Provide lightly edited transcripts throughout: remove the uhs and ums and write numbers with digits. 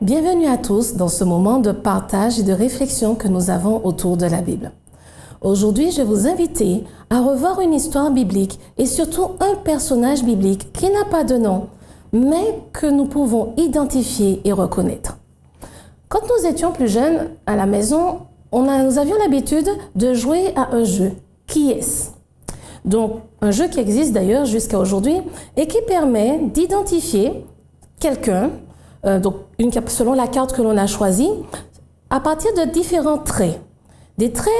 Bienvenue à tous dans ce moment de partage et de réflexion que nous avons autour de la Bible. Aujourd'hui, je vais vous inviter à revoir une histoire biblique et surtout un personnage biblique qui n'a pas de nom, mais que nous pouvons identifier et reconnaître. Quand nous étions plus jeunes à la maison, nous avions l'habitude de jouer à un jeu. Qui est-ce? Donc, un jeu qui existe d'ailleurs jusqu'à aujourd'hui et qui permet d'identifier quelqu'un, selon la carte que l'on a choisie, à partir de différents traits. Des traits,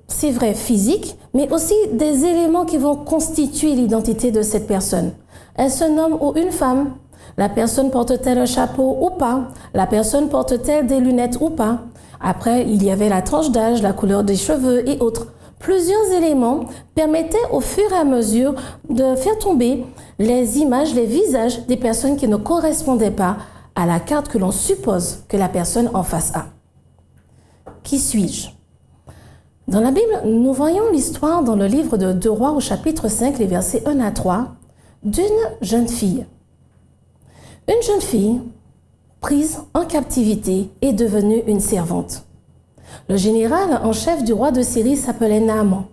c'est vrai, physiques, mais aussi des éléments qui vont constituer l'identité de cette personne. Elle se nomme ou une femme. La personne porte-t-elle un chapeau ou pas? La personne porte-t-elle des lunettes ou pas? Après, il y avait la tranche d'âge, la couleur des cheveux et autres. Plusieurs éléments permettaient au fur et à mesure de faire tomber les images, les visages des personnes qui ne correspondaient pas à la carte que l'on suppose que la personne en face a. Qui suis-je? Dans la Bible, nous voyons l'histoire dans le livre de 2 Rois au chapitre 5, les versets 1 à 3, d'une jeune fille. Une jeune fille prise en captivité est devenue une servante. Le général en chef du roi de Syrie s'appelait Naaman.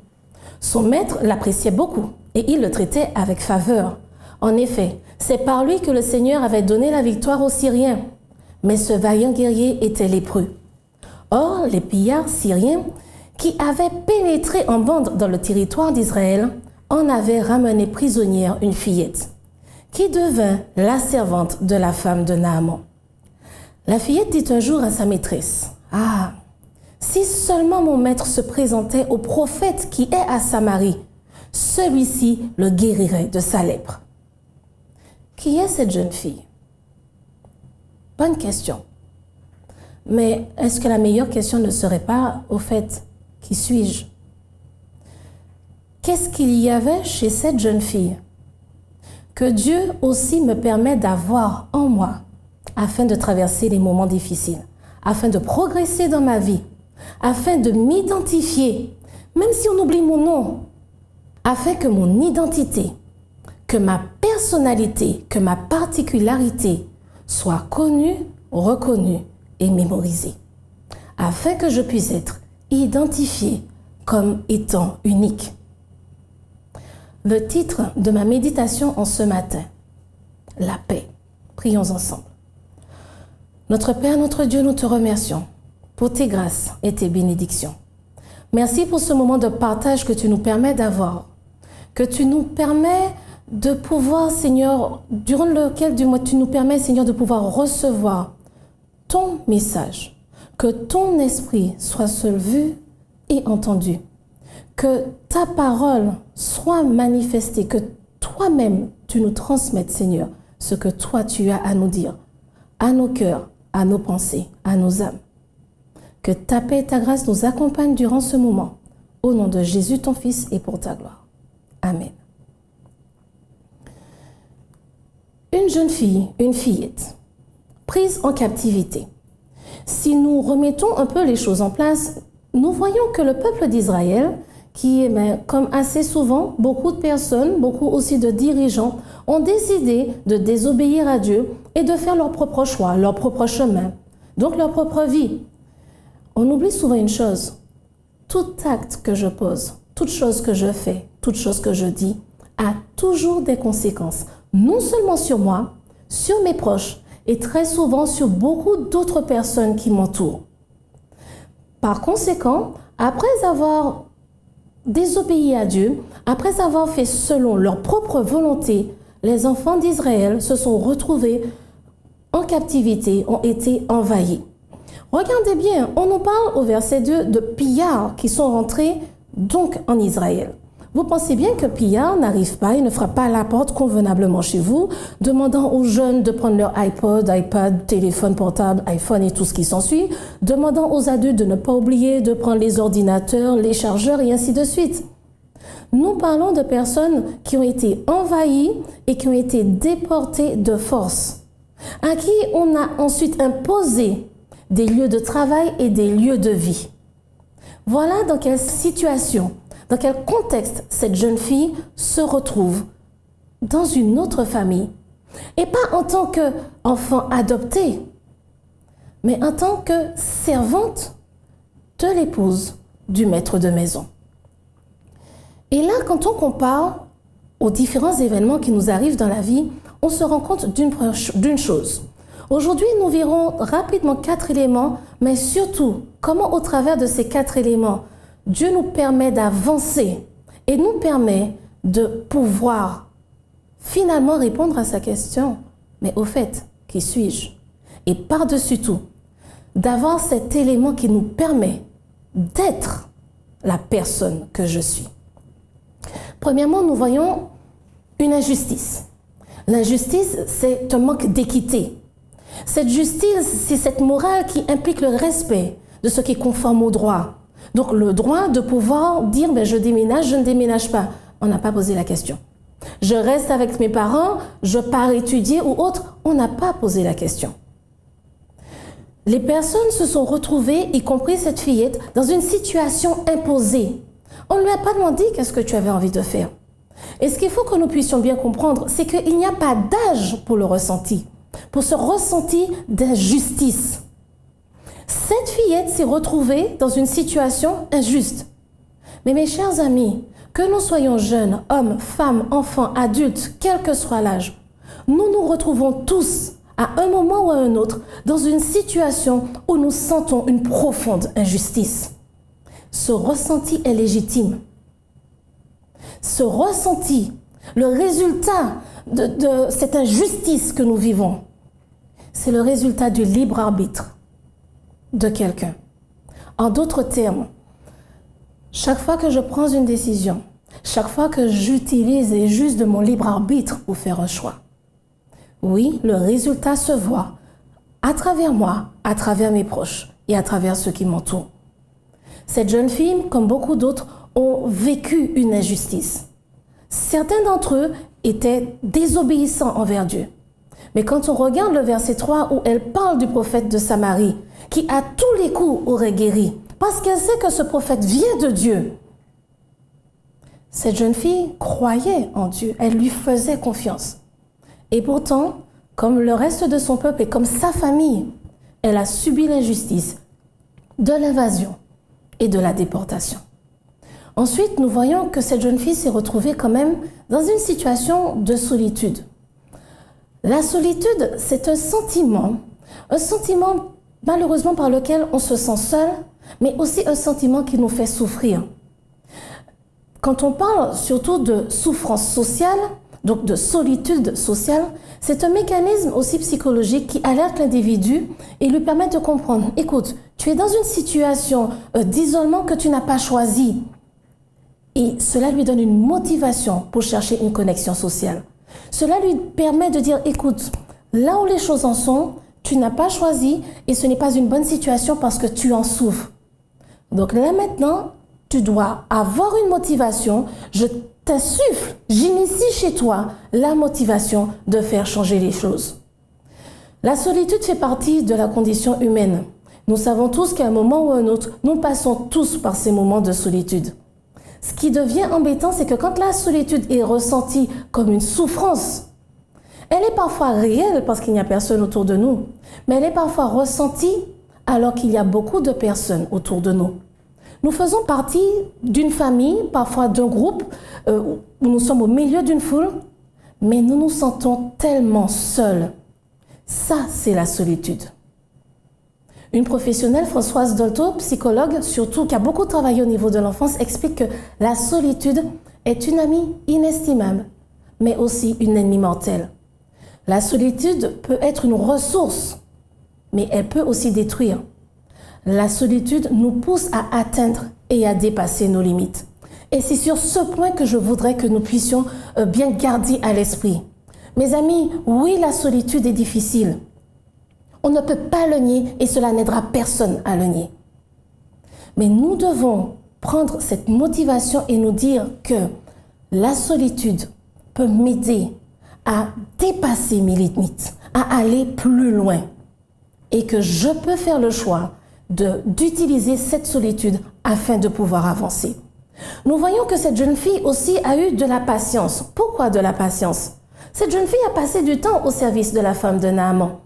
Son maître l'appréciait beaucoup et il le traitait avec faveur. En effet, c'est par lui que le Seigneur avait donné la victoire aux Syriens. Mais ce vaillant guerrier était lépreux. Or, les pillards syriens qui avaient pénétré en bande dans le territoire d'Israël en avaient ramené prisonnière une fillette, qui devint la servante de la femme de Naaman. La fillette dit un jour à sa maîtresse, « Ah, si seulement mon maître se présentait au prophète qui est à Samarie, celui-ci le guérirait de sa lèpre. » Qui est cette jeune fille? Bonne question. Mais est-ce que la meilleure question ne serait pas, au fait, qui suis-je? Qu'est-ce qu'il y avait chez cette jeune fille que Dieu aussi me permet d'avoir en moi afin de traverser les moments difficiles, afin de progresser dans ma vie, afin de m'identifier, même si on oublie mon nom, afin que mon identité, que ma personnalité, que ma particularité soit connue, reconnue et mémorisée, afin que je puisse être identifié comme étant unique. Le titre de ma méditation en ce matin, la paix. Prions ensemble. Notre Père, notre Dieu, nous te remercions pour tes grâces et tes bénédictions. Merci pour ce moment de partage que tu nous permets d'avoir, que tu nous permets de pouvoir, Seigneur, durant lequel tu nous permets, Seigneur, de pouvoir recevoir ton message, que ton esprit soit seul vu et entendu, que ta parole soit manifestée, que toi-même tu nous transmettes, Seigneur, ce que toi tu as à nous dire, à nos cœurs, à nos pensées, à nos âmes. Que ta paix et ta grâce nous accompagnent durant ce moment, au nom de Jésus ton Fils et pour ta gloire. Amen. Une jeune fille, une fillette, prise en captivité. Si nous remettons un peu les choses en place, nous voyons que le peuple d'Israël, qui est, comme assez souvent, beaucoup de personnes, beaucoup aussi de dirigeants, ont décidé de désobéir à Dieu et de faire leur propre choix, leur propre chemin, donc leur propre vie. On oublie souvent une chose, tout acte que je pose, toute chose que je fais, toute chose que je dis, a toujours des conséquences, non seulement sur moi, sur mes proches et très souvent sur beaucoup d'autres personnes qui m'entourent. Par conséquent, après avoir désobéi à Dieu, après avoir fait selon leur propre volonté, les enfants d'Israël se sont retrouvés en captivité, ont été envahis. Regardez bien, on nous parle au verset 2 de pillards qui sont rentrés donc en Israël. Vous pensez bien que pillard n'arrive pas et ne frappe pas à la porte convenablement chez vous, demandant aux jeunes de prendre leur iPod, iPad, téléphone portable, iPhone et tout ce qui s'ensuit, demandant aux adultes de ne pas oublier de prendre les ordinateurs, les chargeurs et ainsi de suite. Nous parlons de personnes qui ont été envahies et qui ont été déportées de force, à qui on a ensuite imposé des lieux de travail et des lieux de vie. Voilà dans quelle situation, dans quel contexte cette jeune fille se retrouve dans une autre famille. Et pas en tant qu'enfant adopté, mais en tant que servante de l'épouse du maître de maison. Et là, quand on compare aux différents événements qui nous arrivent dans la vie, on se rend compte d'une chose. Aujourd'hui, nous verrons rapidement 4 éléments, mais surtout, comment au travers de ces 4 éléments, Dieu nous permet d'avancer et nous permet de pouvoir finalement répondre à sa question. Mais au fait, qui suis-je? Et par-dessus tout, d'avoir cet élément qui nous permet d'être la personne que je suis. Premièrement, nous voyons une injustice. L'injustice, c'est un manque d'équité. Cette justice, c'est cette morale qui implique le respect de ce qui est conforme au droit. Donc le droit de pouvoir dire je déménage, je ne déménage pas. On n'a pas posé la question. Je reste avec mes parents, je pars étudier ou autre. On n'a pas posé la question. Les personnes se sont retrouvées, y compris cette fillette, dans une situation imposée. On ne lui a pas demandé qu'est-ce que tu avais envie de faire. Et ce qu'il faut que nous puissions bien comprendre, c'est qu'il n'y a pas d'âge pour le ressenti, pour ce ressenti d'injustice. Cette fillette s'est retrouvée dans une situation injuste. Mais mes chers amis, que nous soyons jeunes, hommes, femmes, enfants, adultes, quel que soit l'âge, nous nous retrouvons tous à un moment ou à un autre dans une situation où nous sentons une profonde injustice. Ce ressenti est légitime. Ce ressenti, le résultat de cette injustice que nous vivons, c'est le résultat du libre arbitre de quelqu'un. En d'autres termes, chaque fois que je prends une décision, chaque fois que j'utilise et j'use de mon libre arbitre pour faire un choix, oui, le résultat se voit à travers moi, à travers mes proches et à travers ceux qui m'entourent. Cette jeune fille, comme beaucoup d'autres, ont vécu une injustice. Certains d'entre eux étaient désobéissants envers Dieu. Mais quand on regarde le verset 3 où elle parle du prophète de Samarie, qui à tous les coups aurait guéri, parce qu'elle sait que ce prophète vient de Dieu. Cette jeune fille croyait en Dieu, elle lui faisait confiance. Et pourtant, comme le reste de son peuple et comme sa famille, elle a subi l'injustice de l'invasion et de la déportation. Ensuite, nous voyons que cette jeune fille s'est retrouvée quand même dans une situation de solitude. La solitude, c'est un sentiment malheureusement par lequel on se sent seul, mais aussi un sentiment qui nous fait souffrir. Quand on parle surtout de souffrance sociale, donc de solitude sociale, c'est un mécanisme aussi psychologique qui alerte l'individu et lui permet de comprendre, écoute, tu es dans une situation d'isolement que tu n'as pas choisi. Et cela lui donne une motivation pour chercher une connexion sociale. Cela lui permet de dire, écoute, là où les choses en sont, tu n'as pas choisi et ce n'est pas une bonne situation parce que tu en souffres. Donc là maintenant, tu dois avoir une motivation, je t'insuffle, j'initie chez toi la motivation de faire changer les choses. La solitude fait partie de la condition humaine. Nous savons tous qu'à un moment ou à un autre, nous passons tous par ces moments de solitude. Ce qui devient embêtant, c'est que quand la solitude est ressentie comme une souffrance, elle est parfois réelle parce qu'il n'y a personne autour de nous, mais elle est parfois ressentie alors qu'il y a beaucoup de personnes autour de nous. Nous faisons partie d'une famille, parfois d'un groupe, où nous sommes au milieu d'une foule, mais nous nous sentons tellement seuls. Ça, c'est la solitude. Une professionnelle, Françoise Dolto, psychologue, surtout qui a beaucoup travaillé au niveau de l'enfance, explique que la solitude est une amie inestimable, mais aussi une ennemie mortelle. La solitude peut être une ressource, mais elle peut aussi détruire. La solitude nous pousse à atteindre et à dépasser nos limites. Et c'est sur ce point que je voudrais que nous puissions bien garder à l'esprit. Mes amis, oui, la solitude est difficile. On ne peut pas le nier et cela n'aidera personne à le nier. Mais nous devons prendre cette motivation et nous dire que la solitude peut m'aider à dépasser mes limites, à aller plus loin. Et que je peux faire le choix d'utiliser cette solitude afin de pouvoir avancer. Nous voyons que cette jeune fille aussi a eu de la patience. Pourquoi de la patience? Cette jeune fille a passé du temps au service de la femme de Naaman.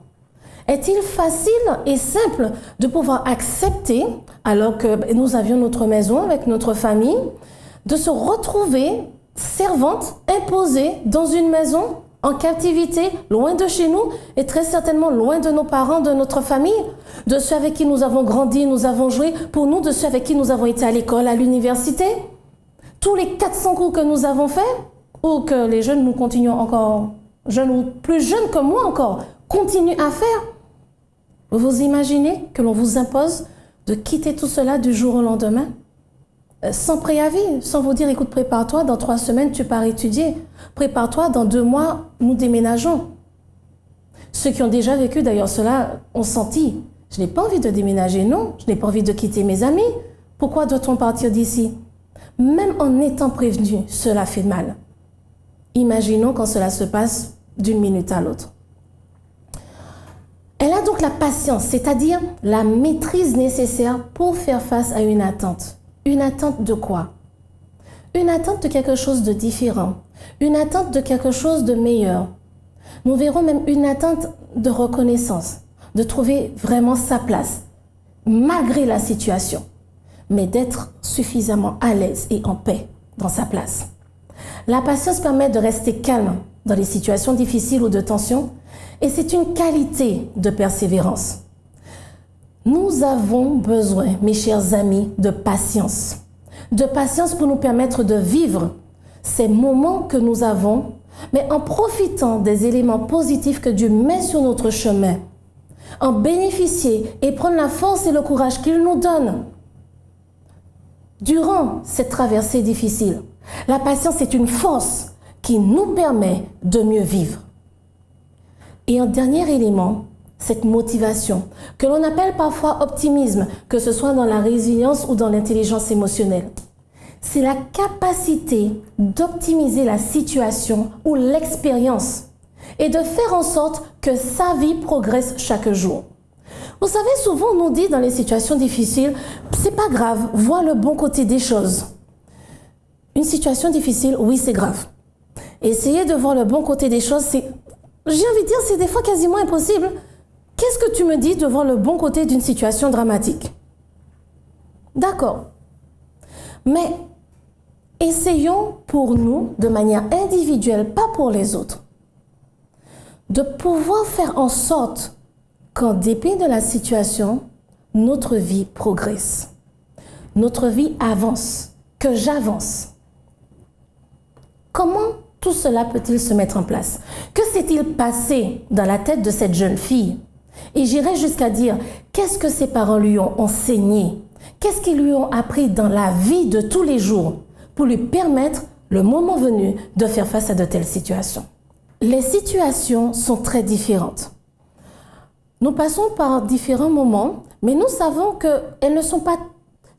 Est-il facile et simple de pouvoir accepter, alors que nous avions notre maison avec notre famille, de se retrouver servante, imposée dans une maison, en captivité, loin de chez nous et très certainement loin de nos parents, de notre famille, de ceux avec qui nous avons grandi, nous avons joué, pour nous, de ceux avec qui nous avons été à l'école, à l'université, tous les 400 cours que nous avons faits, ou que les jeunes, nous continuons encore, jeunes ou plus jeunes que moi encore, continuent à faire. Vous vous imaginez que l'on vous impose de quitter tout cela du jour au lendemain? Sans préavis, sans vous dire, écoute, prépare-toi, dans 3 semaines, tu pars étudier. Prépare-toi, dans 2 mois, nous déménageons. Ceux qui ont déjà vécu d'ailleurs cela ont senti, je n'ai pas envie de déménager, non, je n'ai pas envie de quitter mes amis. Pourquoi doit-on partir d'ici? Même en étant prévenu, cela fait mal. Imaginons quand cela se passe d'une minute à l'autre. Elle a donc la patience, c'est-à-dire la maîtrise nécessaire pour faire face à une attente. Une attente de quoi? Une attente de quelque chose de différent. Une attente de quelque chose de meilleur. Nous verrons même une attente de reconnaissance, de trouver vraiment sa place, malgré la situation, mais d'être suffisamment à l'aise et en paix dans sa place. La patience permet de rester calme dans les situations difficiles ou de tension, et c'est une qualité de persévérance. Nous avons besoin, mes chers amis, de patience. De patience pour nous permettre de vivre ces moments que nous avons, mais en profitant des éléments positifs que Dieu met sur notre chemin. En bénéficier et prendre la force et le courage qu'il nous donne durant cette traversée difficile. La patience est une force qui nous permet de mieux vivre. Et un dernier élément, cette motivation, que l'on appelle parfois optimisme, que ce soit dans la résilience ou dans l'intelligence émotionnelle. C'est la capacité d'optimiser la situation ou l'expérience et de faire en sorte que sa vie progresse chaque jour. Vous savez, souvent on nous dit dans les situations difficiles, c'est pas grave, vois le bon côté des choses. Une situation difficile, oui, c'est grave. Essayer de voir le bon côté des choses, j'ai envie de dire, c'est des fois quasiment impossible. Qu'est-ce que tu me dis de voir le bon côté d'une situation dramatique? D'accord. Mais essayons pour nous, de manière individuelle, pas pour les autres, de pouvoir faire en sorte qu'en dépit de la situation, notre vie progresse. Notre vie avance, que j'avance. Comment tout cela peut-il se mettre en place? Que s'est-il passé dans la tête de cette jeune fille? Et j'irais jusqu'à dire, qu'est-ce que ses parents lui ont enseigné? Qu'est-ce qu'ils lui ont appris dans la vie de tous les jours pour lui permettre, le moment venu, de faire face à de telles situations? Les situations sont très différentes. Nous passons par différents moments, mais nous savons que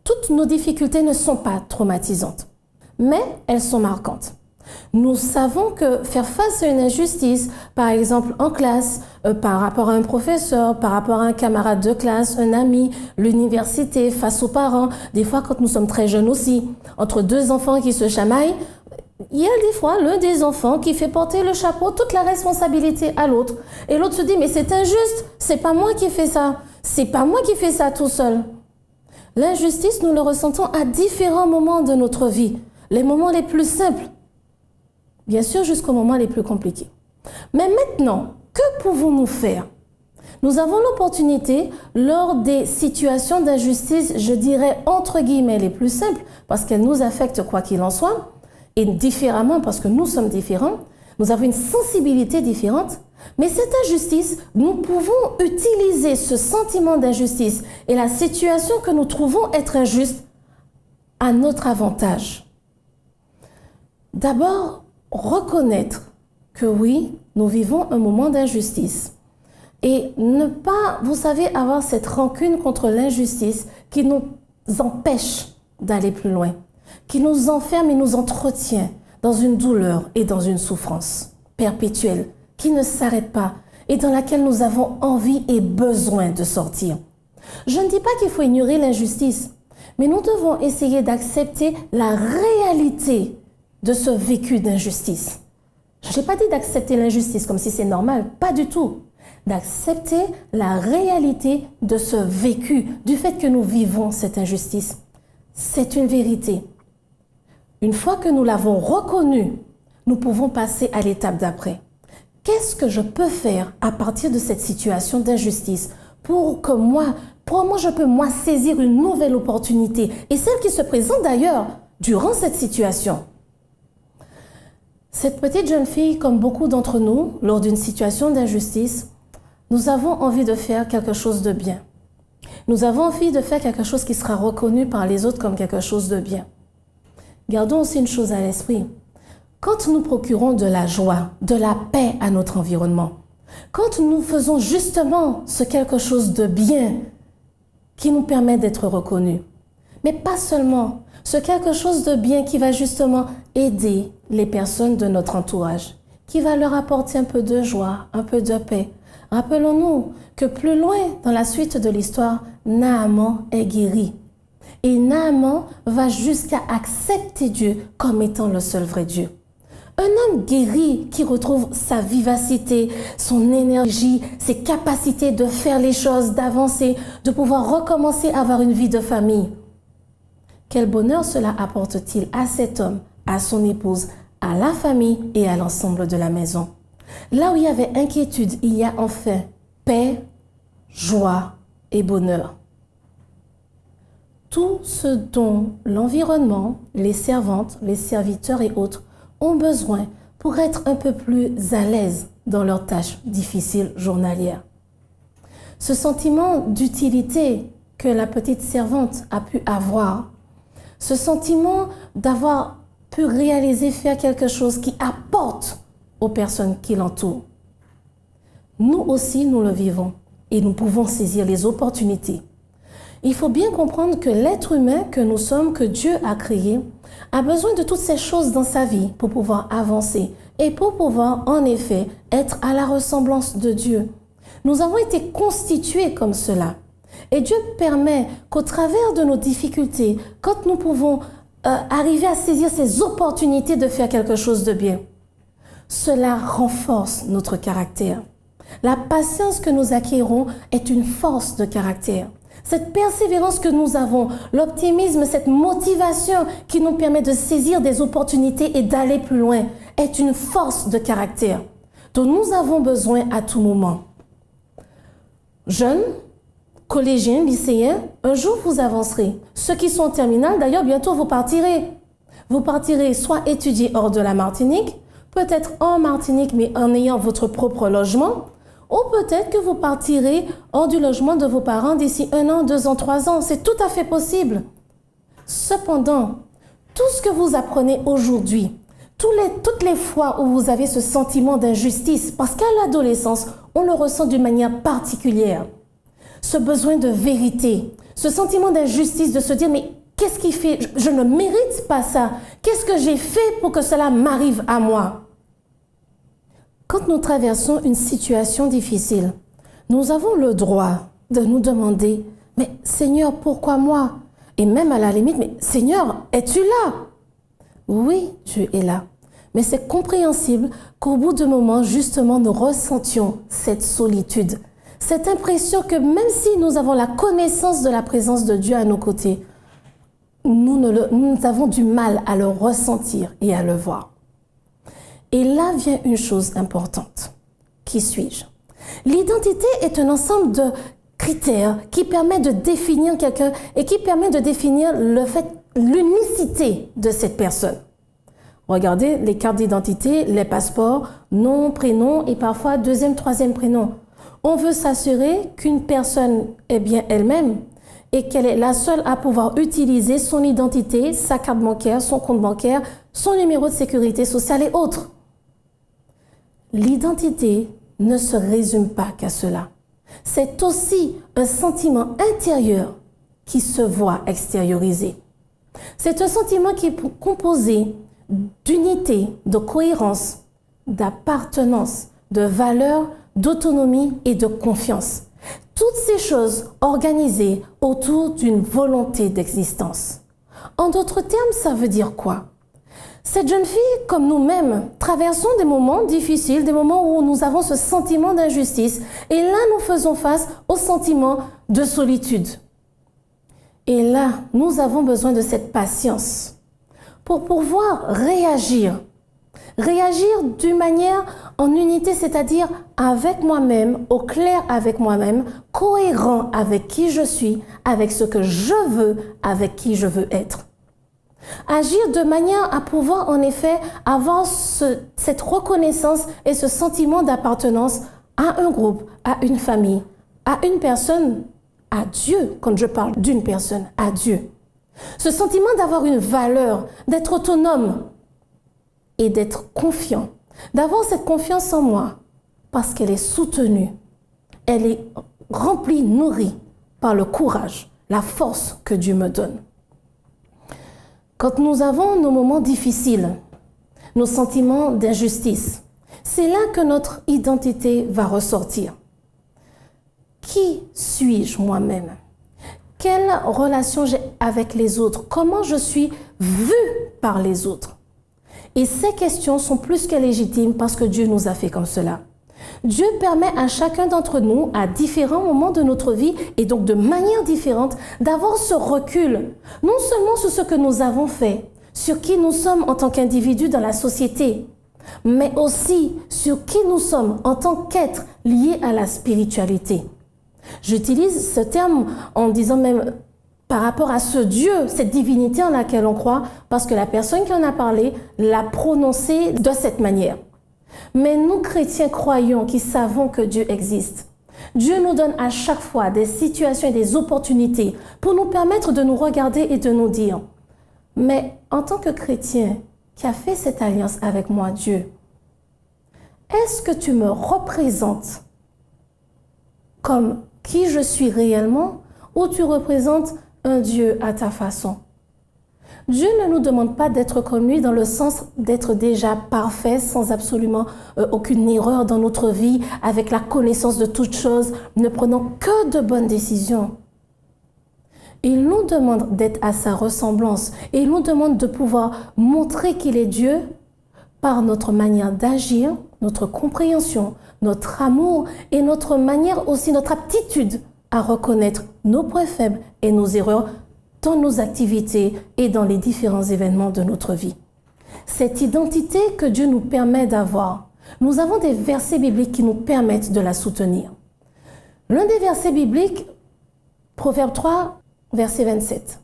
toutes nos difficultés ne sont pas traumatisantes, mais elles sont marquantes. Nous savons que faire face à une injustice, par exemple en classe, par rapport à un professeur, par rapport à un camarade de classe, un ami, l'université, face aux parents, des fois quand nous sommes très jeunes aussi, entre 2 enfants qui se chamaillent, il y a des fois l'un des enfants qui fait porter le chapeau, toute la responsabilité à l'autre. Et l'autre se dit, mais c'est injuste, c'est pas moi qui fais ça, c'est pas moi qui fais ça tout seul. L'injustice, nous le ressentons à différents moments de notre vie, les moments les plus simples, bien sûr jusqu'aux moments les plus compliqués. Mais maintenant, que pouvons-nous faire? Nous avons l'opportunité, lors des situations d'injustice, je dirais entre guillemets les plus simples, parce qu'elles nous affectent quoi qu'il en soit, et différemment parce que nous sommes différents, nous avons une sensibilité différente, mais cette injustice, nous pouvons utiliser ce sentiment d'injustice et la situation que nous trouvons être injuste à notre avantage. D'abord, reconnaître que oui, nous vivons un moment d'injustice et ne pas, vous savez, avoir cette rancune contre l'injustice qui nous empêche d'aller plus loin, qui nous enferme et nous entretient dans une douleur et dans une souffrance perpétuelle qui ne s'arrête pas et dans laquelle nous avons envie et besoin de sortir. Je ne dis pas qu'il faut ignorer l'injustice, mais nous devons essayer d'accepter la réalité de ce vécu d'injustice. Je n'ai pas dit d'accepter l'injustice comme si c'est normal, pas du tout. d'accepter la réalité de ce vécu, du fait que nous vivons cette injustice. C'est une vérité. Une fois que nous l'avons reconnue, nous pouvons passer à l'étape d'après. Qu'est-ce que je peux faire à partir de cette situation d'injustice pour que moi je peux saisir une nouvelle opportunité et celle qui se présente d'ailleurs durant cette situation. Cette petite jeune fille, comme beaucoup d'entre nous, lors d'une situation d'injustice, nous avons envie de faire quelque chose de bien. Nous avons envie de faire quelque chose qui sera reconnu par les autres comme quelque chose de bien. Gardons aussi une chose à l'esprit. Quand nous procurons de la joie, de la paix à notre environnement, quand nous faisons justement ce quelque chose de bien qui nous permet d'être reconnus, mais pas seulement, ce quelque chose de bien qui va justement aider les personnes de notre entourage, qui va leur apporter un peu de joie, un peu de paix. Rappelons-nous que plus loin dans la suite de l'histoire, Naaman est guéri. Et Naaman va jusqu'à accepter Dieu comme étant le seul vrai Dieu. Un homme guéri qui retrouve sa vivacité, son énergie, ses capacités de faire les choses, d'avancer, de pouvoir recommencer à avoir une vie de famille. Quel bonheur cela apporte-t-il à cet homme, à son épouse, à la famille et à l'ensemble de la maison? Là où il y avait inquiétude, il y a enfin paix, joie et bonheur. Tout ce dont l'environnement, les servantes, les serviteurs et autres ont besoin pour être un peu plus à l'aise dans leurs tâches difficiles journalières. Ce sentiment d'utilité que la petite servante a pu avoir, ce sentiment d'avoir pu réaliser, faire quelque chose qui apporte aux personnes qui l'entourent. Nous aussi, nous le vivons et nous pouvons saisir les opportunités. Il faut bien comprendre que l'être humain que nous sommes, que Dieu a créé, a besoin de toutes ces choses dans sa vie pour pouvoir avancer et pour pouvoir, en effet, être à la ressemblance de Dieu. Nous avons été constitués comme cela. Et Dieu permet qu'au travers de nos difficultés, quand nous pouvons arriver à saisir ces opportunités de faire quelque chose de bien, cela renforce notre caractère. La patience que nous acquérons est une force de caractère. Cette persévérance que nous avons, l'optimisme, cette motivation qui nous permet de saisir des opportunités et d'aller plus loin est une force de caractère dont nous avons besoin à tout moment. Jeunes, collégiens, lycéens, un jour vous avancerez. Ceux qui sont en terminale, d'ailleurs, bientôt vous partirez. Vous partirez soit étudier hors de la Martinique, peut-être en Martinique mais en ayant votre propre logement, ou peut-être que vous partirez hors du logement de vos parents d'ici 1 an, 2 ans, 3 ans. C'est tout à fait possible. Cependant, tout ce que vous apprenez aujourd'hui, toutes les fois où vous avez ce sentiment d'injustice, parce qu'à l'adolescence, on le ressent d'une manière particulière, ce besoin de vérité, ce sentiment d'injustice, de se dire, mais qu'est-ce qui fait, je ne mérite pas ça. Qu'est-ce que j'ai fait pour que cela m'arrive à moi? Quand nous traversons une situation difficile, nous avons le droit de nous demander, mais Seigneur, pourquoi moi? Et même à la limite, mais Seigneur, es-tu là? Oui, Dieu est là. Mais c'est compréhensible qu'au bout de moments, justement, nous ressentions cette solitude, cette impression que même si nous avons la connaissance de la présence de Dieu à nos côtés, nous avons du mal à le ressentir et à le voir. Et là vient une chose importante. Qui suis-je? L'identité est un ensemble de critères qui permet de définir quelqu'un et qui permet de définir l'unicité de cette personne. Regardez les cartes d'identité, les passeports, nom, prénom et parfois deuxième, troisième prénom. On veut s'assurer qu'une personne est bien elle-même et qu'elle est la seule à pouvoir utiliser son identité, sa carte bancaire, son compte bancaire, son numéro de sécurité sociale et autres. L'identité ne se résume pas qu'à cela. C'est aussi un sentiment intérieur qui se voit extériorisé. C'est un sentiment qui est composé d'unité, de cohérence, d'appartenance, de valeur, d'autonomie et de confiance. Toutes ces choses organisées autour d'une volonté d'existence. En d'autres termes, ça veut dire quoi? Cette jeune fille, comme nous-mêmes, traversons des moments difficiles, des moments où nous avons ce sentiment d'injustice. Et là, nous faisons face au sentiment de solitude. Et là, nous avons besoin de cette patience pour pouvoir réagir. Réagir d'une manière en unité, c'est-à-dire avec moi-même, au clair avec moi-même, cohérent avec qui je suis, avec ce que je veux, avec qui je veux être. Agir de manière à pouvoir en effet avoir cette reconnaissance et ce sentiment d'appartenance à un groupe, à une famille, à une personne, à Dieu, quand je parle d'une personne, à Dieu. Ce sentiment d'avoir une valeur, d'être autonome et d'être confiant, d'avoir cette confiance en moi parce qu'elle est soutenue, elle est remplie, nourrie par le courage, la force que Dieu me donne. Quand nous avons nos moments difficiles, nos sentiments d'injustice, c'est là que notre identité va ressortir. Qui suis-je moi-même? Quelle relation j'ai avec les autres? Comment je suis vue par les autres? Et ces questions sont plus que légitimes parce que Dieu nous a fait comme cela. Dieu permet à chacun d'entre nous, à différents moments de notre vie et donc de manière différente, d'avoir ce recul, non seulement sur ce que nous avons fait, sur qui nous sommes en tant qu'individus dans la société, mais aussi sur qui nous sommes en tant qu'êtres liés à la spiritualité. J'utilise ce terme en disant même par rapport à ce Dieu, cette divinité en laquelle on croit, parce que la personne qui en a parlé l'a prononcé de cette manière. Mais nous, chrétiens croyants qui savons que Dieu existe, Dieu nous donne à chaque fois des situations et des opportunités pour nous permettre de nous regarder et de nous dire, mais en tant que chrétien qui a fait cette alliance avec moi, Dieu, est-ce que tu me représentes comme qui je suis réellement ou tu représentes un Dieu à ta façon? Dieu ne nous demande pas d'être comme lui dans le sens d'être déjà parfait, sans absolument aucune erreur dans notre vie, avec la connaissance de toutes choses, ne prenant que de bonnes décisions. Il nous demande d'être à sa ressemblance et il nous demande de pouvoir montrer qu'il est Dieu par notre manière d'agir, notre compréhension, notre amour et notre manière aussi, notre aptitude à reconnaître nos points faibles et nos erreurs dans nos activités et dans les différents événements de notre vie. Cette identité que Dieu nous permet d'avoir, nous avons des versets bibliques qui nous permettent de la soutenir. L'un des versets bibliques, Proverbe 3, verset 27.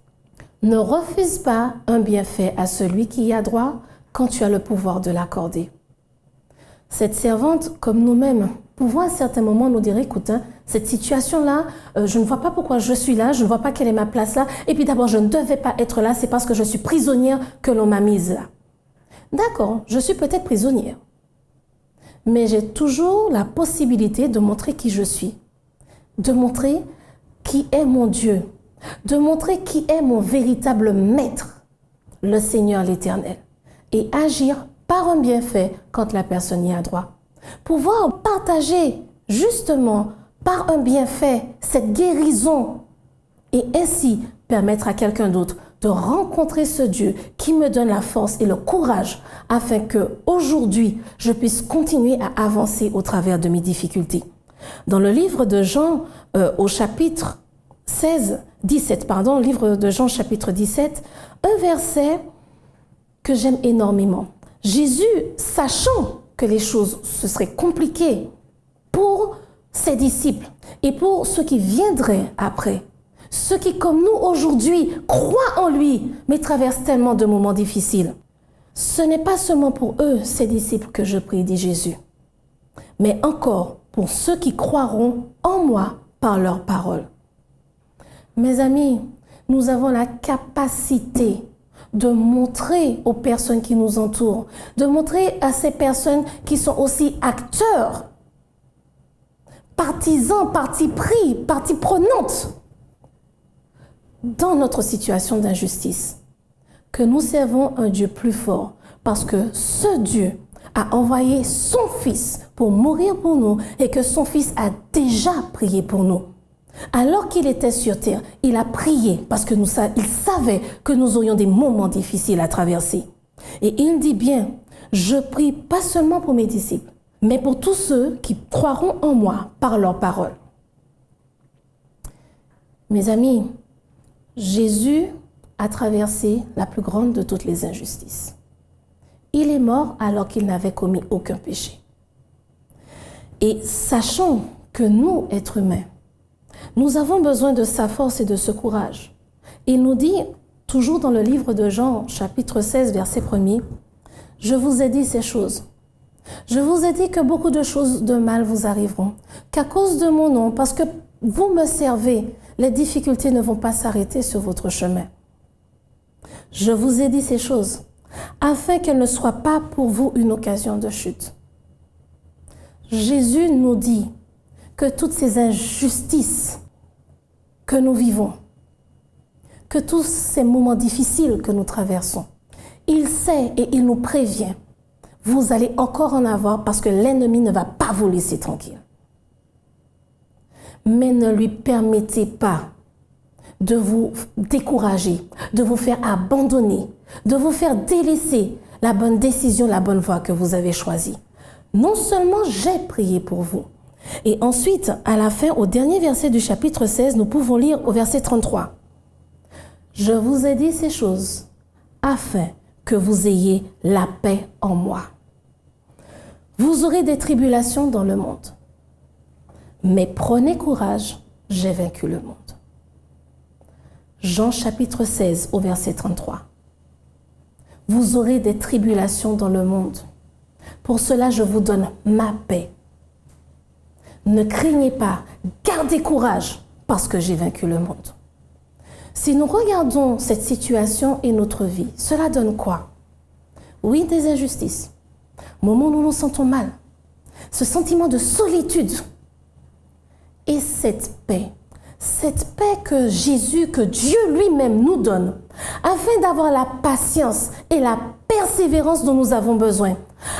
Ne refuse pas un bienfait à celui qui y a droit quand tu as le pouvoir de l'accorder. Cette servante, comme nous-mêmes, pouvons à certains moments nous dire, écoute, cette situation-là, je ne vois pas pourquoi je suis là, je ne vois pas quelle est ma place là, et puis d'abord, je ne devais pas être là, c'est parce que je suis prisonnière que l'on m'a mise là. D'accord, je suis peut-être prisonnière, mais j'ai toujours la possibilité de montrer qui je suis, de montrer qui est mon Dieu, de montrer qui est mon véritable maître, le Seigneur l'Éternel, et agir par un bienfait quand la personne y a droit. Pouvoir partager justement par un bienfait cette guérison et ainsi permettre à quelqu'un d'autre de rencontrer ce Dieu qui me donne la force et le courage afin que aujourd'hui je puisse continuer à avancer au travers de mes difficultés. Dans le livre de Jean au chapitre 17, livre de Jean chapitre 17, un verset que j'aime énormément. Jésus, sachant que les choses se seraient compliquées pour ses disciples et pour ceux qui viendraient après, ceux qui, comme nous aujourd'hui, croient en lui, mais traversent tellement de moments difficiles. Ce n'est pas seulement pour eux, ses disciples, que je prie, dit Jésus, mais encore pour ceux qui croiront en moi par leurs paroles. Mes amis, nous avons la capacité de montrer aux personnes qui nous entourent, de montrer à ces personnes qui sont aussi acteurs, partisans, parties pris, parties prenantes dans notre situation d'injustice, que nous servons un Dieu plus fort parce que ce Dieu a envoyé son Fils pour mourir pour nous et que son Fils a déjà prié pour nous. Alors qu'il était sur terre, il a prié parce que il savait que nous aurions des moments difficiles à traverser. Et il dit bien, je prie pas seulement pour mes disciples, mais pour tous ceux qui croiront en moi par leur parole. Mes amis, Jésus a traversé la plus grande de toutes les injustices. Il est mort alors qu'il n'avait commis aucun péché. Et sachant que nous, êtres humains, nous avons besoin de sa force et de ce courage. Il nous dit, toujours dans le livre de Jean, chapitre 16, verset 1er, « Je vous ai dit ces choses. Je vous ai dit que beaucoup de choses de mal vous arriveront, qu'à cause de mon nom, parce que vous me servez, les difficultés ne vont pas s'arrêter sur votre chemin. Je vous ai dit ces choses, afin qu'elles ne soient pas pour vous une occasion de chute. » Jésus nous dit que toutes ces injustices que nous vivons, que tous ces moments difficiles que nous traversons, il sait et il nous prévient, vous allez encore en avoir parce que l'ennemi ne va pas vous laisser tranquille. Mais ne lui permettez pas de vous décourager, de vous faire abandonner, de vous faire délaisser la bonne décision, la bonne voie que vous avez choisie. Non seulement j'ai prié pour vous. Et ensuite, à la fin, au dernier verset du chapitre 16, nous pouvons lire au verset 33. « Je vous ai dit ces choses afin que vous ayez la paix en moi. Vous aurez des tribulations dans le monde. Mais prenez courage, j'ai vaincu le monde. » Jean chapitre 16 au verset 33. « Vous aurez des tribulations dans le monde. Pour cela, je vous donne ma paix. Ne craignez pas, gardez courage, parce que j'ai vaincu le monde. » Si nous regardons cette situation et notre vie, cela donne quoi? Oui, des injustices. Moments où nous nous sentons mal. Ce sentiment de solitude. Et cette paix que Jésus, que Dieu lui-même nous donne, afin d'avoir la patience et la persévérance dont nous avons besoin,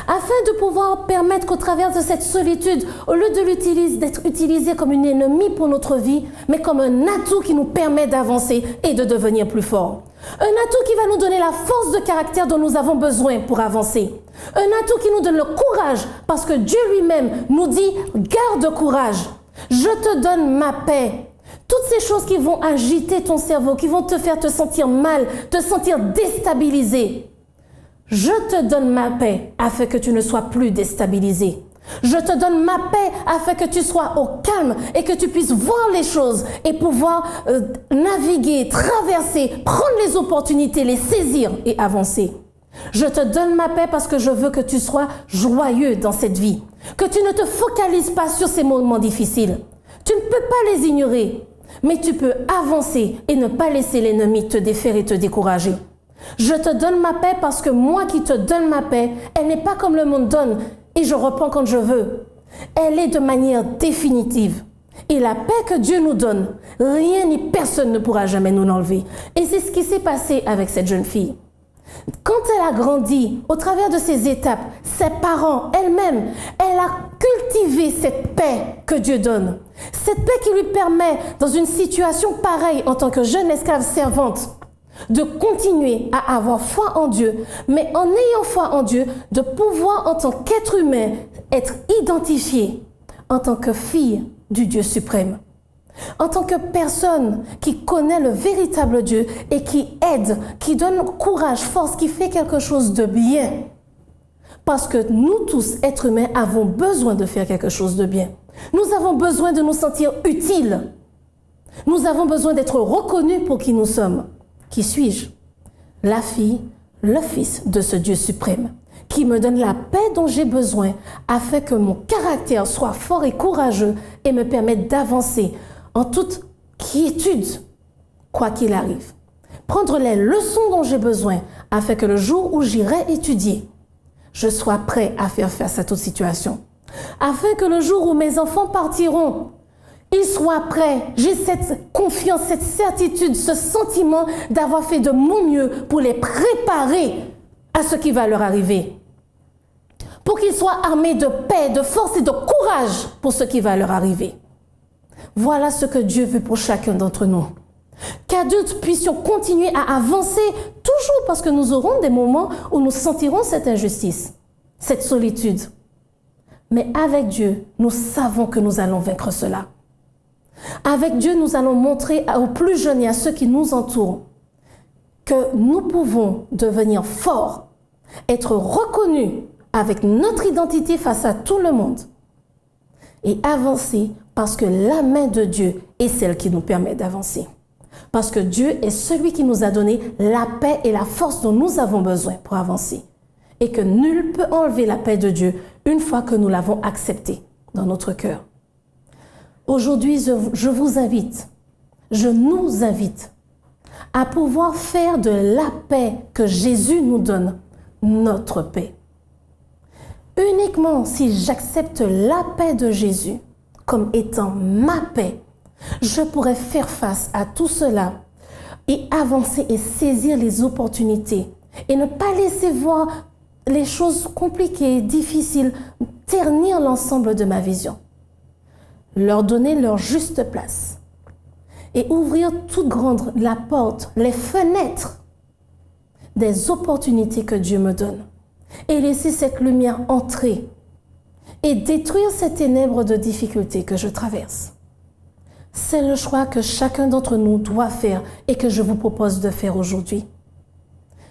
afin de pouvoir permettre qu'au travers de cette solitude, au lieu de d'être utilisé comme une ennemie pour notre vie, mais comme un atout qui nous permet d'avancer et de devenir plus fort. Un atout qui va nous donner la force de caractère dont nous avons besoin pour avancer. Un atout qui nous donne le courage, parce que Dieu lui-même nous dit « Garde courage, je te donne ma paix ». Toutes ces choses qui vont agiter ton cerveau, qui vont te faire te sentir mal, te sentir déstabilisé. Je te donne ma paix afin que tu ne sois plus déstabilisé. Je te donne ma paix afin que tu sois au calme et que tu puisses voir les choses et pouvoir naviguer, traverser, prendre les opportunités, les saisir et avancer. Je te donne ma paix parce que je veux que tu sois joyeux dans cette vie, que tu ne te focalises pas sur ces moments difficiles. Tu ne peux pas les ignorer, mais tu peux avancer et ne pas laisser l'ennemi te défaire et te décourager. Je te donne ma paix parce que moi qui te donne ma paix, elle n'est pas comme le monde donne et je reprends quand je veux. Elle est de manière définitive. Et la paix que Dieu nous donne, rien ni personne ne pourra jamais nous l'enlever. Et c'est ce qui s'est passé avec cette jeune fille. Quand elle a grandi, au travers de ces étapes, ses parents, elle-même, elle a cultivé cette paix que Dieu donne. Cette paix qui lui permet, dans une situation pareille, en tant que jeune esclave servante, de continuer à avoir foi en Dieu, mais en ayant foi en Dieu, de pouvoir, en tant qu'être humain, être identifiée en tant que fille du Dieu suprême. En tant que personne qui connaît le véritable Dieu et qui aide, qui donne courage, force, qui fait quelque chose de bien. Parce que nous tous, êtres humains, avons besoin de faire quelque chose de bien. Nous avons besoin de nous sentir utiles. Nous avons besoin d'être reconnus pour qui nous sommes. Qui suis-je? La fille, le fils de ce Dieu suprême, qui me donne la paix dont j'ai besoin afin que mon caractère soit fort et courageux et me permette d'avancer en toute quiétude, quoi qu'il arrive. Prendre les leçons dont j'ai besoin afin que le jour où j'irai étudier, je sois prêt à faire face à toute situation. Afin que le jour où mes enfants partiront, ils soient prêts. J'ai cette confiance, cette certitude, ce sentiment d'avoir fait de mon mieux pour les préparer à ce qui va leur arriver. Pour qu'ils soient armés de paix, de force et de courage pour ce qui va leur arriver. Voilà ce que Dieu veut pour chacun d'entre nous. Qu'adultes puissions continuer à avancer tout toujours, parce que nous aurons des moments où nous sentirons cette injustice, cette solitude. Mais avec Dieu, nous savons que nous allons vaincre cela. Avec Dieu, nous allons montrer aux plus jeunes et à ceux qui nous entourent que nous pouvons devenir forts, être reconnus avec notre identité face à tout le monde et avancer parce que la main de Dieu est celle qui nous permet d'avancer. Parce que Dieu est celui qui nous a donné la paix et la force dont nous avons besoin pour avancer. Et que nul ne peut enlever la paix de Dieu une fois que nous l'avons acceptée dans notre cœur. Aujourd'hui, je vous invite, je nous invite à pouvoir faire de la paix que Jésus nous donne notre paix. Uniquement si j'accepte la paix de Jésus comme étant ma paix, je pourrai faire face à tout cela et avancer et saisir les opportunités et ne pas laisser voir les choses compliquées, difficiles, ternir l'ensemble de ma vision. Leur donner leur juste place et ouvrir toute grande la porte, les fenêtres des opportunités que Dieu me donne et laisser cette lumière entrer et détruire ces ténèbres de difficultés que je traverse. C'est le choix que chacun d'entre nous doit faire et que je vous propose de faire aujourd'hui.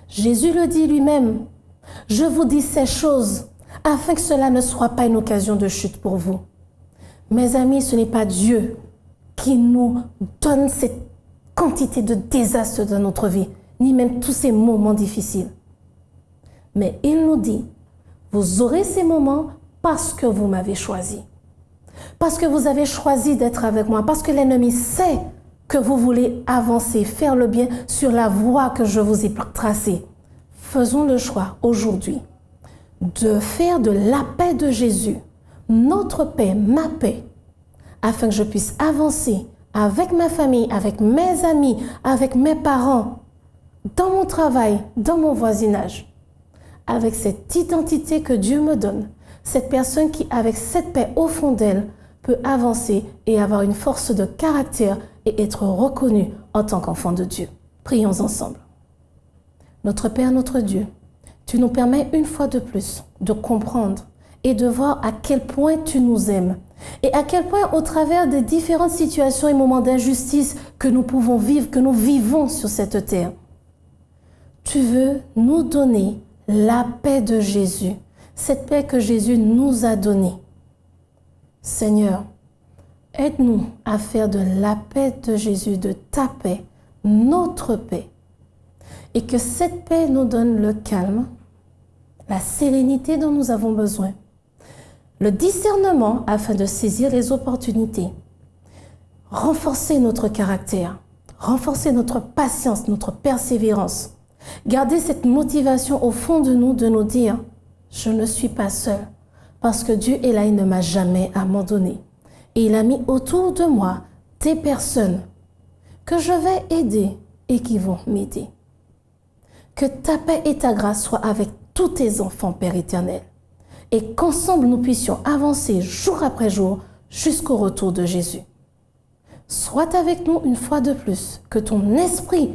Jésus le dit lui-même, « Je vous dis ces choses afin que cela ne soit pas une occasion de chute pour vous. » Mes amis, ce n'est pas Dieu qui nous donne cette quantité de désastres dans notre vie, ni même tous ces moments difficiles. Mais il nous dit, vous aurez ces moments parce que vous m'avez choisi. Parce que vous avez choisi d'être avec moi, parce que l'ennemi sait que vous voulez avancer, faire le bien sur la voie que je vous ai tracée. Faisons le choix aujourd'hui de faire de la paix de Jésus notre paix, ma paix, afin que je puisse avancer avec ma famille, avec mes amis, avec mes parents, dans mon travail, dans mon voisinage, avec cette identité que Dieu me donne, cette personne qui, avec cette paix au fond d'elle, peut avancer et avoir une force de caractère et être reconnue en tant qu'enfant de Dieu. Prions ensemble. Notre Père, notre Dieu, tu nous permets une fois de plus de comprendre et de voir à quel point tu nous aimes et à quel point au travers des différentes situations et moments d'injustice que nous pouvons vivre, que nous vivons sur cette terre, tu veux nous donner la paix de Jésus, cette paix que Jésus nous a donnée. Seigneur, aide-nous à faire de la paix de Jésus, de ta paix, notre paix, et que cette paix nous donne le calme, la sérénité dont nous avons besoin, le discernement afin de saisir les opportunités, renforcer notre caractère, renforcer notre patience, notre persévérance, garder cette motivation au fond de nous dire « Je ne suis pas seul parce que Dieu est là, il ne m'a jamais abandonné. Et il a mis autour de moi des personnes que je vais aider et qui vont m'aider. Que ta paix et ta grâce soient avec tous tes enfants, Père éternel, et qu'ensemble nous puissions avancer jour après jour jusqu'au retour de Jésus. Sois avec nous une fois de plus, que ton esprit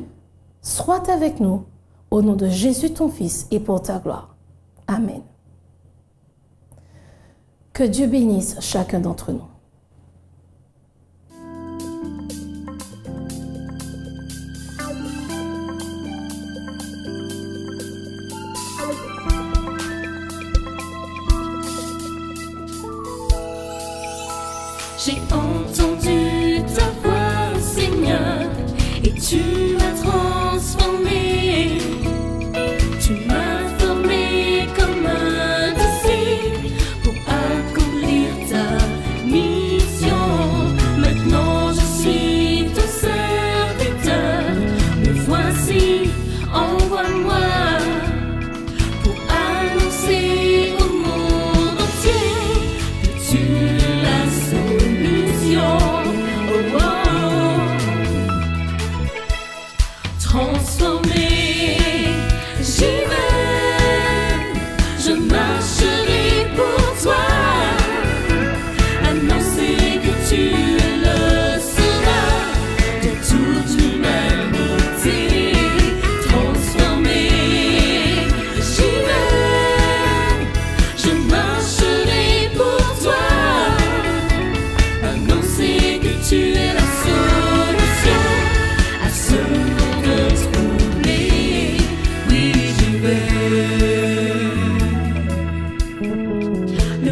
soit avec nous, au nom de Jésus ton Fils et pour ta gloire. Amen. Que Dieu bénisse chacun d'entre nous. J'ai entendu ta voix, Seigneur, et tu m'as transformé. Tu m'as formé comme un disciple pour accomplir ta mission. Maintenant je suis ton serviteur. Me voici, envoie-moi pour annoncer au monde entier que tu es la solution. Oh, oh. Transformé, j'y vais, je marcherai pour toi. Annoncer que tu es le sauveur de toute l'humanité. Transformé,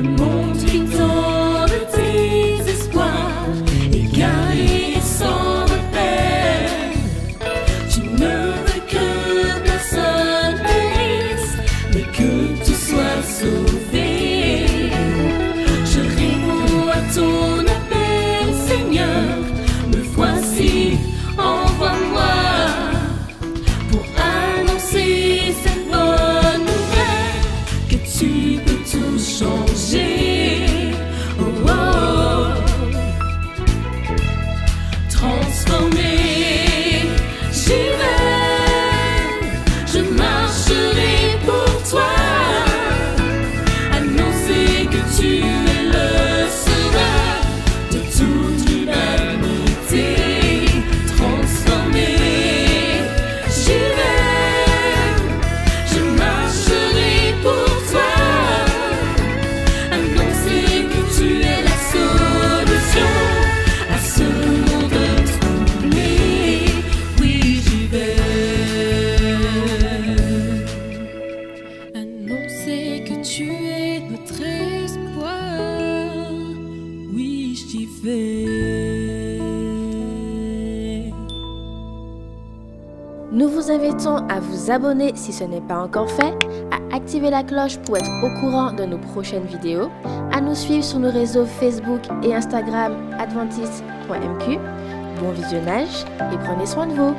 le monde qui donne tes espoirs, égaré et sans repère. Tu ne veux que personne périsse, mais que tu sois sauvé. Je réponds à ton appel, Seigneur, me voici, envoie-moi pour annoncer cette bonne nouvelle, que tu peux tout changer. Oh, oh, oh. Transformer, j'y vais, je marcherai pour toi, annoncer que tu es le sauveur de toute l'humanité. Transformer, j'y vais, je marcherai pour toi, annoncer que tu es la solution à ce monde troublé. Oui, j'y vais. Annoncer que tu es notre espoir. Oui, j'y vais. Nous vous invitons à vous abonner si ce n'est pas encore fait, à activer la cloche pour être au courant de nos prochaines vidéos, à nous suivre sur nos réseaux Facebook et Instagram adventiste.mq. Bon visionnage et prenez soin de vous.